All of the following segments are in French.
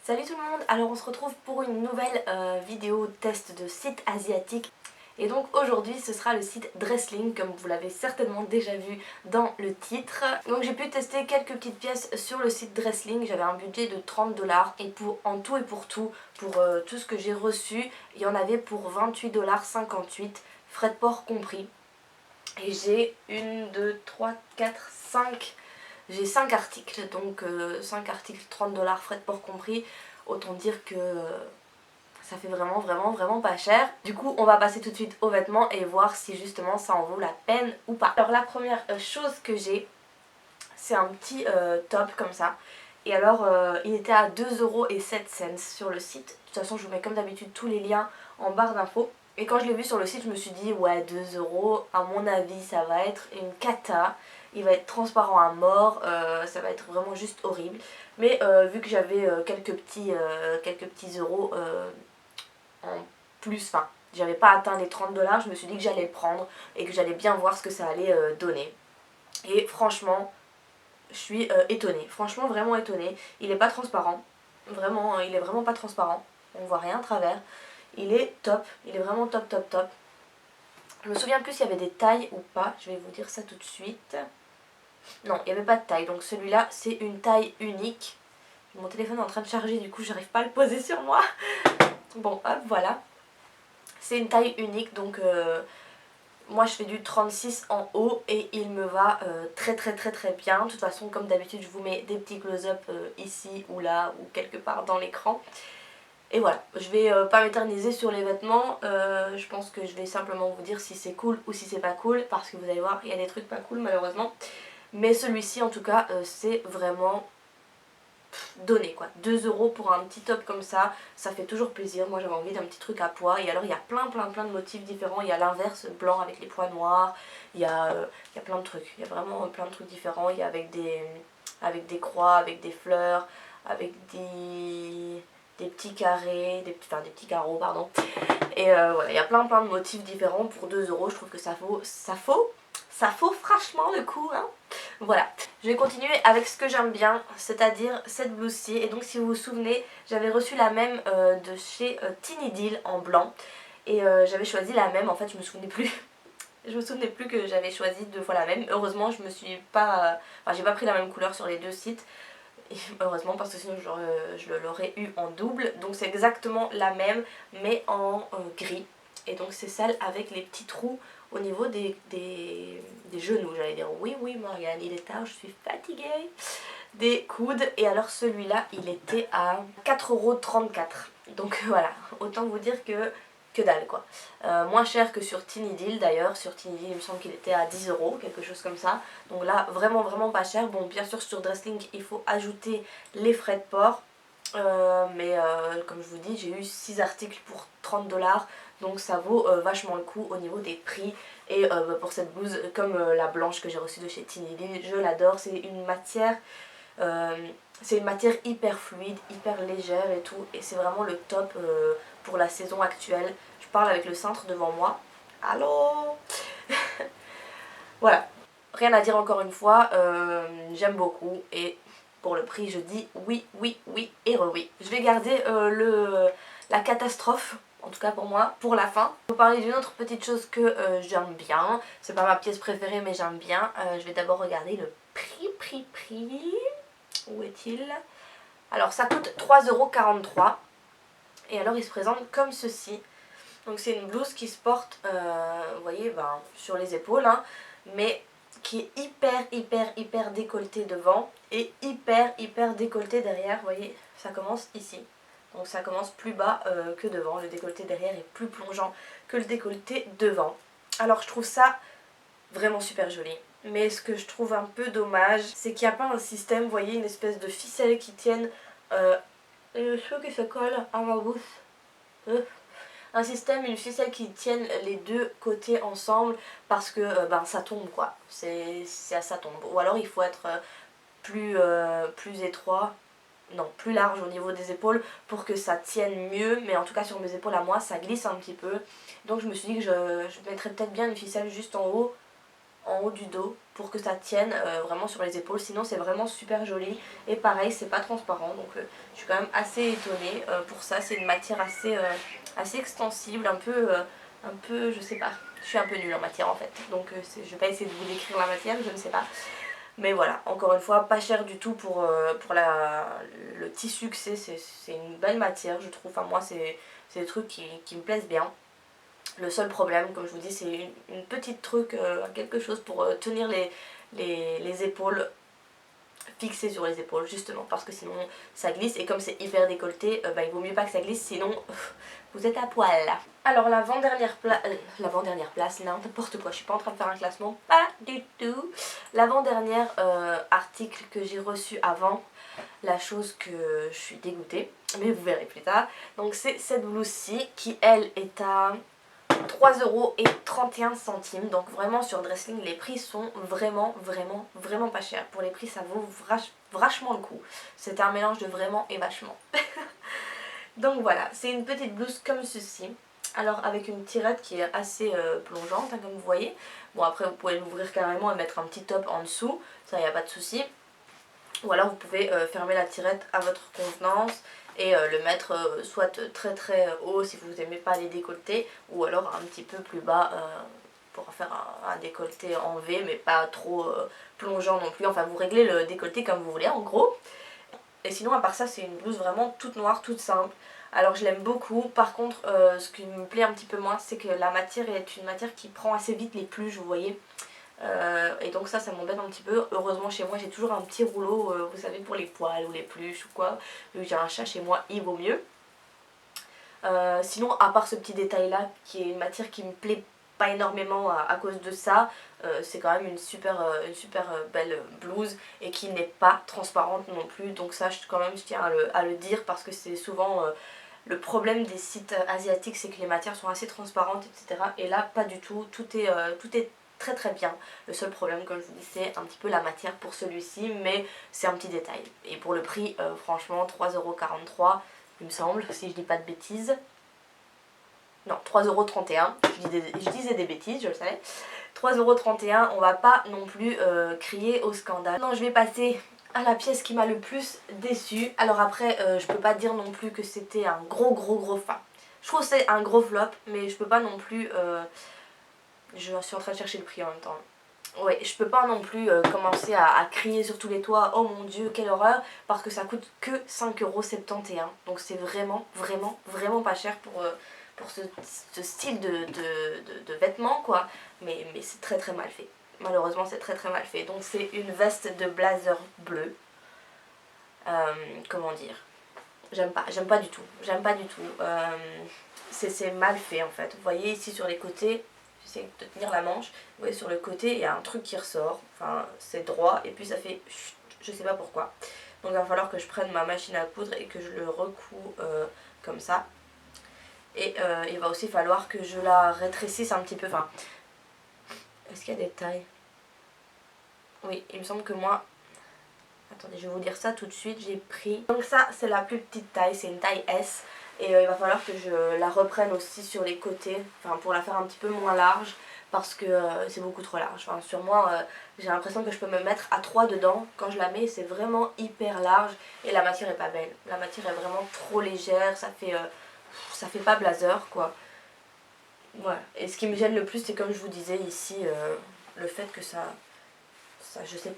Salut tout le monde, alors on se retrouve pour une nouvelle vidéo test de site asiatique. Et donc aujourd'hui ce sera le site Dressling, comme vous l'avez certainement déjà vu dans le titre. Donc j'ai pu tester quelques petites pièces sur le site Dressling, j'avais un budget de 30 $. Et en tout et pour tout ce que j'ai reçu, il y en avait pour 28,58 $, frais de port compris. Et j'ai 1, 2, 3, 4, 5... J'ai 5 articles, donc 5 articles, 30 $, frais de port compris. Autant dire que ça fait vraiment pas cher. Du coup, on va passer tout de suite aux vêtements et voir si justement ça en vaut la peine ou pas. Alors la première chose que j'ai, c'est un petit top comme ça. Et alors, il était à 2,07 € sur le site. De toute façon, je vous mets comme d'habitude tous les liens en barre d'infos. Et quand je l'ai vu sur le site, je me suis dit, ouais, 2 €, à mon avis, ça va être une cata. Il va être transparent à mort, ça va être vraiment juste horrible. Mais vu que j'avais quelques petits euros en plus, enfin, j'avais pas atteint les 30 $, je me suis dit que j'allais le prendre et que j'allais bien voir ce que ça allait donner. Et franchement, je suis étonnée, franchement vraiment étonnée. Il est pas transparent, vraiment, il est vraiment pas transparent, on voit rien à travers. Il est top, il est vraiment top. Je me souviens plus s'il y avait des tailles ou pas, je vais vous dire ça tout de suite. Non, il n'y avait pas de taille, donc celui-là c'est une taille unique. Mon téléphone est en train de charger, du coup j'arrive pas à le poser sur moi. Bon, hop, voilà. C'est une taille unique, donc moi je fais du 36 en haut et il me va très bien. De toute façon, comme d'habitude, je vous mets des petits close-up ici ou là ou quelque part dans l'écran. Et voilà, je vais pas m'éterniser sur les vêtements, je pense que je vais simplement vous dire si c'est cool ou si c'est pas cool, parce que vous allez voir, il y a des trucs pas cool malheureusement. Mais celui-ci en tout cas, c'est vraiment donné quoi. 2 € pour un petit top comme ça fait toujours plaisir. Moi j'avais envie d'un petit truc à pois. Et alors il y a plein de motifs différents. Il y a l'inverse, blanc avec les pois noirs. Il y a plein de trucs. Il y a vraiment plein de trucs différents. Il y a avec des croix, avec des fleurs, avec des petits carrés, des petits carreaux pardon. Et voilà, il y a plein de motifs différents pour 2 €. Je trouve que ça vaut franchement le coup hein. Voilà, je vais continuer avec ce que j'aime bien, c'est-à-dire cette blouse-ci. Et donc si vous vous souvenez, j'avais reçu la même de chez Tiny en blanc. Et j'avais choisi la même, en fait je me souvenais plus. Je me souvenais plus que j'avais choisi 2 fois la même. Heureusement je me suis pas... Enfin j'ai pas pris la même couleur sur les deux sites. Et heureusement parce que sinon je l'aurais eu en double. Donc c'est exactement la même mais en gris. Et donc c'est celle avec les petits trous au niveau des genoux. J'allais dire oui Morgane, il est tard, je suis fatiguée. Des coudes. Et alors celui-là il était à 4,34 €. Donc voilà, autant vous dire que dalle quoi. Moins cher que sur Tiny d'ailleurs. Sur Tiny il me semble qu'il était à 10 €, quelque chose comme ça. Donc là vraiment pas cher. Bon bien sûr sur Dressling il faut ajouter les frais de port. Mais comme je vous dis, j'ai eu 6 articles pour 30 $. Donc ça vaut vachement le coup au niveau des prix. Et pour cette blouse, comme la blanche que j'ai reçue de chez Tiny, je l'adore. C'est une matière hyper fluide, hyper légère et tout. Et c'est vraiment le top pour la saison actuelle. Je parle avec le cintre devant moi. Allô. Voilà, rien à dire encore une fois. J'aime beaucoup et pour le prix je dis oui et oui. Je vais garder la catastrophe, en tout cas pour moi, pour la fin. Je vais vous parler d'une autre petite chose que j'aime bien. C'est pas ma pièce préférée mais j'aime bien. Je vais d'abord regarder le prix. Où est-il? Alors ça coûte 3,43 €. Et alors il se présente comme ceci. Donc c'est une blouse qui se porte, vous voyez, sur les épaules, hein, mais qui est hyper décolletée devant et hyper décolletée derrière. Vous voyez, ça commence ici. Donc ça commence plus bas que devant. Le décolleté derrière est plus plongeant que le décolleté devant. Alors je trouve ça vraiment super joli. Mais ce que je trouve un peu dommage, c'est qu'il n'y a pas un système, vous voyez, une espèce de ficelle qui tienne les cheveux qui se collent à ma bouche. Un système, une ficelle qui tienne les deux côtés ensemble parce que ça tombe quoi. Ça tombe. Ou alors il faut être plus étroit, non, plus large au niveau des épaules pour que ça tienne mieux. Mais en tout cas sur mes épaules à moi ça glisse un petit peu. Donc je me suis dit que je mettrais peut-être bien une ficelle juste en haut en haut du dos pour que ça tienne vraiment sur les épaules, sinon c'est vraiment super joli. Et pareil, c'est pas transparent, donc je suis quand même assez étonnée pour ça. C'est une matière assez extensible, un peu, je sais pas, je suis un peu nulle en matière en fait, donc je vais pas essayer de vous décrire la matière, je ne sais pas. Mais voilà, encore une fois, pas cher du tout pour le tissu que c'est une belle matière je trouve. Enfin moi c'est des trucs qui me plaisent bien. Le seul problème, comme je vous dis, c'est une petite truc, quelque chose pour tenir les épaules, fixées sur les épaules, justement, parce que sinon ça glisse, et comme c'est hyper décolleté, bah, il vaut mieux pas que ça glisse, sinon vous êtes à poil. Alors l'avant-dernière place, n'importe quoi, je suis pas en train de faire un classement, pas du tout. L'avant-dernière article que j'ai reçu avant, la chose que je suis dégoûtée, mais vous verrez plus tard. Donc c'est cette blouse-ci qui elle est à 3,31 €. Donc vraiment sur Dressling les prix sont vraiment pas chers. Pour les prix ça vaut vachement le coup. C'est un mélange de vraiment et vachement. Donc voilà, c'est une petite blouse comme ceci. Alors avec une tirette qui est assez plongeante hein, comme vous voyez. Bon après vous pouvez l'ouvrir carrément et mettre un petit top en dessous, ça y a pas de souci. Ou alors vous pouvez fermer la tirette à votre convenance et le mettre soit très haut si vous n'aimez pas les décolletés, ou alors un petit peu plus bas pour faire un décolleté en V mais pas trop plongeant non plus. Enfin vous réglez le décolleté comme vous voulez en gros. Et sinon à part ça c'est une blouse vraiment toute noire, toute simple. Alors je l'aime beaucoup, par contre ce qui me plaît un petit peu moins c'est que la matière est une matière qui prend assez vite les pluches, vous voyez. Et donc ça m'embête un petit peu. Heureusement chez moi j'ai toujours un petit rouleau, vous savez, pour les poils ou les pluches ou quoi. Vu que j'ai un chat chez moi, il vaut mieux. Sinon à part ce petit détail là qui est une matière qui me plaît pas énormément à cause de ça, c'est quand même une super belle blouse et qui n'est pas transparente non plus. Donc ça quand même je tiens à le dire, parce que c'est souvent le problème des sites asiatiques, c'est que les matières sont assez transparentes, etc. Et là pas du tout, tout est très bien. Le seul problème, comme je vous dis, c'est un petit peu la matière pour celui-ci, mais c'est un petit détail. Et pour le prix, franchement 3,43 € il me semble, si je dis pas de bêtises. Non, 3,31 €, je disais des bêtises, je le savais. 3,31 €, on va pas non plus crier au scandale. Non, je vais passer à la pièce qui m'a le plus déçue. Alors après, je peux pas dire non plus que c'était un gros enfin, je trouve que c'est un gros flop, mais je peux pas non plus... je suis en train de chercher le prix en même temps. Ouais, je peux pas non plus commencer à crier sur tous les toits, oh mon dieu, quelle horreur, parce que ça coûte que 5,71 €. Donc c'est vraiment pas cher pour ce style de vêtements, quoi. Mais c'est très mal fait. Malheureusement, c'est très mal fait. Donc c'est une veste de blazer bleu. Comment dire, j'aime pas du tout. C'est mal fait en fait. Vous voyez ici sur les côtés, j'essaie de tenir la manche, vous voyez sur le côté il y a un truc qui ressort, enfin c'est droit et puis ça fait chut, je sais pas pourquoi. Donc il va falloir que je prenne ma machine à coudre et que je le recouds comme ça. Et il va aussi falloir que je la rétrécisse un petit peu, enfin, est-ce qu'il y a des tailles? Oui, il me semble que moi, attendez, je vais vous dire ça tout de suite, j'ai pris, donc ça c'est la plus petite taille, c'est une taille S. Et il va falloir que je la reprenne aussi sur les côtés, enfin pour la faire un petit peu moins large, parce que c'est beaucoup trop large. Enfin, sur moi, j'ai l'impression que je peux me mettre à 3 dedans. Quand je la mets, c'est vraiment hyper large et la matière est pas belle. La matière est vraiment trop légère, ça fait pas blazer quoi. Voilà. Et ce qui me gêne le plus, c'est comme je vous disais ici, le fait que ça je sais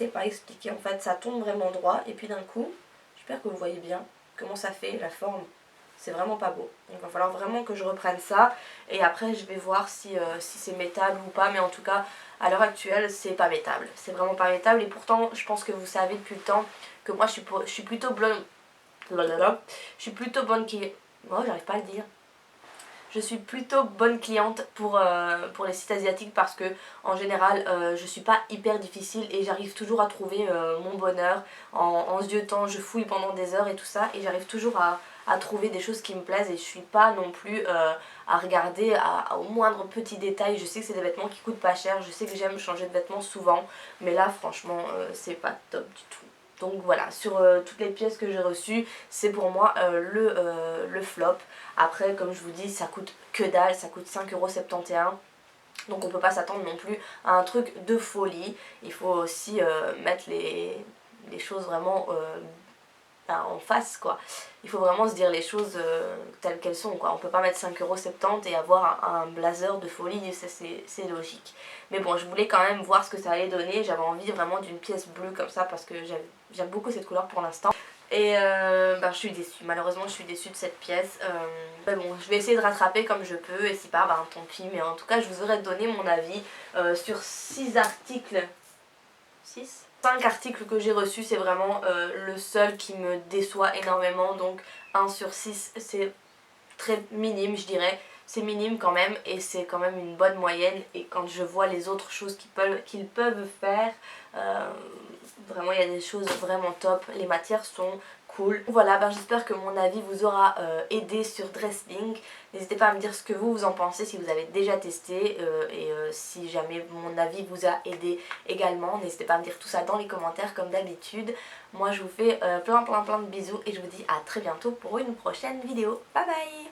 pas expliquer. En fait, ça tombe vraiment droit et puis d'un coup, j'espère que vous voyez bien comment ça fait la forme. C'est vraiment pas beau. Donc il va falloir vraiment que je reprenne ça. Et après je vais voir si c'est métable ou pas. Mais en tout cas à l'heure actuelle c'est pas métable. C'est vraiment pas métable. Et pourtant je pense que vous savez depuis le temps que moi je suis plutôt blonde. Je suis plutôt bonne qui... Oh, j'arrive pas à le dire. Je suis plutôt bonne cliente pour les sites asiatiques, parce que en général je suis pas hyper difficile et j'arrive toujours à trouver mon bonheur en ziotant. Je fouille pendant des heures et tout ça et j'arrive toujours à trouver des choses qui me plaisent, et je suis pas non plus à regarder au moindre petit détail. Je sais que c'est des vêtements qui coûtent pas cher, je sais que j'aime changer de vêtements souvent, mais là franchement c'est pas top du tout. Donc voilà, sur toutes les pièces que j'ai reçues, c'est pour moi le flop. Après, comme je vous dis, ça coûte que dalle, ça coûte 5,71 €. Donc on peut pas s'attendre non plus à un truc de folie. Il faut aussi mettre les choses vraiment en face quoi. Il faut vraiment se dire les choses telles qu'elles sont quoi. On peut pas mettre 5,70 € et avoir un blazer de folie, c'est logique. Mais bon, je voulais quand même voir ce que ça allait donner. J'avais envie vraiment d'une pièce bleue comme ça parce que j'aime beaucoup cette couleur pour l'instant. Et je suis déçue, malheureusement je suis déçue de cette pièce. Mais bon, je vais essayer de rattraper comme je peux et si pas, tant pis. Mais en tout cas, je vous aurais donné mon avis sur 6 articles. 6 5 articles que j'ai reçus, c'est vraiment le seul qui me déçoit énormément. Donc 1 sur 6, c'est très minime je dirais. C'est minime quand même et c'est quand même une bonne moyenne. Et quand je vois les autres choses qu'ils peuvent faire, vraiment il y a des choses vraiment top. Les matières sont cool. Voilà, j'espère que mon avis vous aura aidé sur Dresslink. N'hésitez pas à me dire ce que vous en pensez si vous avez déjà testé si jamais mon avis vous a aidé également. N'hésitez pas à me dire tout ça dans les commentaires comme d'habitude. Moi je vous fais plein de bisous et je vous dis à très bientôt pour une prochaine vidéo. Bye bye!